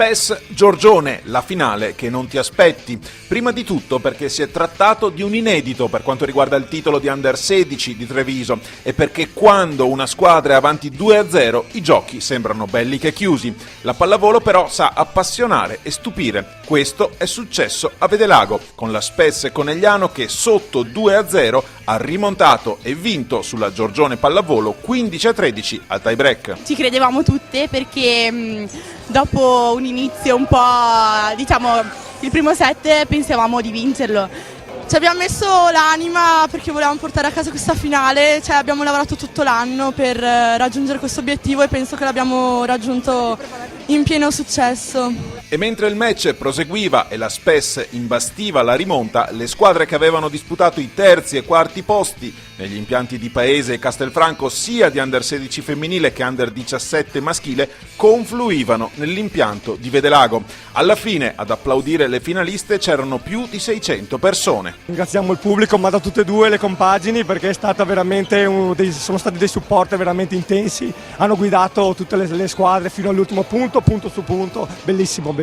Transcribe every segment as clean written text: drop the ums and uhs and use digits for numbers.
SPES Giorgione, la finale che non ti aspetti. Prima di tutto perché si è trattato di un inedito per quanto riguarda il titolo di Under 16 di Treviso e perché quando una squadra è avanti 2-0 i giochi sembrano belli che chiusi. La pallavolo però sa appassionare e stupire. Questo è successo a Vedelago con la SPES Conegliano che sotto 2-0 ha rimontato e vinto sulla Giorgione Pallavolo 15-13 al tie break. Ci credevamo tutte perché dopo un inizio un po', diciamo, il primo set pensavamo di vincerlo. Ci abbiamo messo l'anima perché volevamo portare a casa questa finale, abbiamo lavorato tutto l'anno per raggiungere questo obiettivo e penso che l'abbiamo raggiunto in pieno successo. E mentre il match proseguiva e la SPES imbastiva la rimonta, le squadre che avevano disputato i terzi e quarti posti negli impianti di Paese e Castelfranco sia di Under 16 femminile che Under 17 maschile confluivano nell'impianto di Vedelago. Alla fine ad applaudire le finaliste c'erano più di 600 persone. Ringraziamo il pubblico ma da tutte e due le compagini perché è stata veramente sono stati dei support veramente intensi, hanno guidato tutte le squadre fino all'ultimo punto su punto, bellissimo.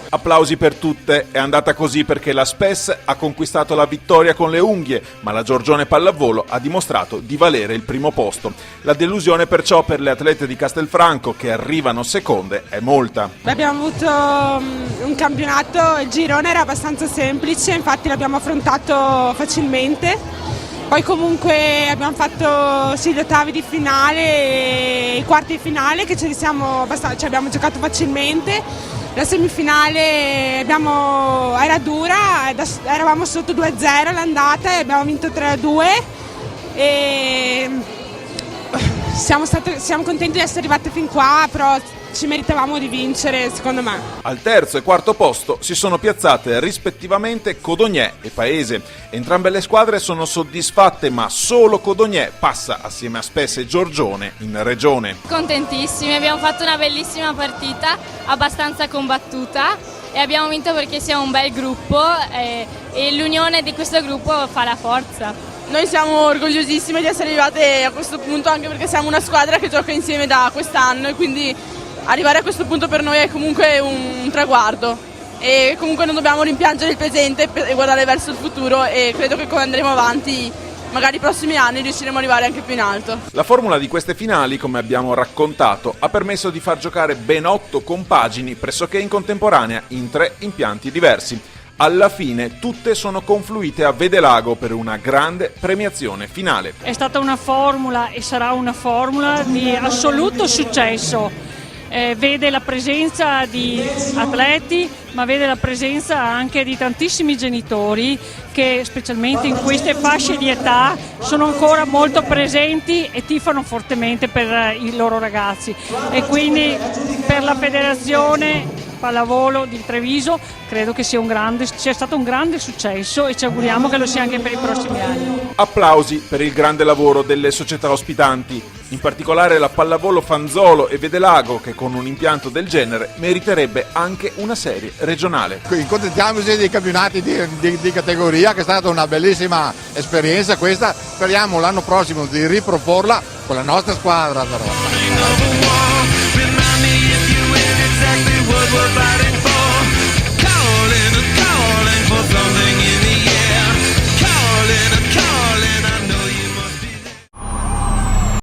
Applausi per tutte, è andata così perché la SPES ha conquistato la vittoria con le unghie, ma la Giorgione Pallavolo ha dimostrato di valere il primo posto. La delusione perciò per le atlete di Castelfranco che arrivano seconde è molta. Abbiamo avuto un campionato, il girone era abbastanza semplice, infatti l'abbiamo affrontato facilmente. Poi comunque abbiamo fatto gli ottavi di finale e i quarti di finale che abbiamo giocato facilmente. La semifinale era dura, eravamo sotto 2-0 all'andata e abbiamo vinto 3-2 e siamo contenti di essere arrivati fin qua, però ci meritavamo di vincere secondo me. Al terzo e quarto posto si sono piazzate rispettivamente Codognè e Paese. Entrambe le squadre sono soddisfatte ma solo Codognè passa assieme a SPES e Giorgione in regione. Contentissimi, abbiamo fatto una bellissima partita, abbastanza combattuta e abbiamo vinto perché siamo un bel gruppo e l'unione di questo gruppo fa la forza. Noi siamo orgogliosissime di essere arrivate a questo punto anche perché siamo una squadra che gioca insieme da quest'anno e quindi arrivare a questo punto per noi è comunque un traguardo e comunque non dobbiamo rimpiangere il presente e guardare verso il futuro e credo che come andremo avanti magari i prossimi anni riusciremo ad arrivare anche più in alto. La formula di queste finali, come abbiamo raccontato, ha permesso di far giocare ben 8 compagini pressoché in contemporanea in 3 impianti diversi. Alla fine tutte sono confluite a Vedelago per una grande premiazione finale. È stata una formula e sarà una formula di assoluto successo. Vede la presenza di atleti ma vede la presenza anche di tantissimi genitori che specialmente in queste fasce di età sono ancora molto presenti e tifano fortemente per i loro ragazzi e quindi per la federazione pallavolo di Treviso credo che sia stato un grande successo e ci auguriamo che lo sia anche per i prossimi anni. Applausi per il grande lavoro delle società ospitanti, in particolare la Pallavolo Fanzolo e Vedelago che con un impianto del genere meriterebbe anche una serie regionale. Accontentiamoci dei campionati di categoria che è stata una bellissima esperienza questa, speriamo l'anno prossimo di riproporla con la nostra squadra però. We're fighting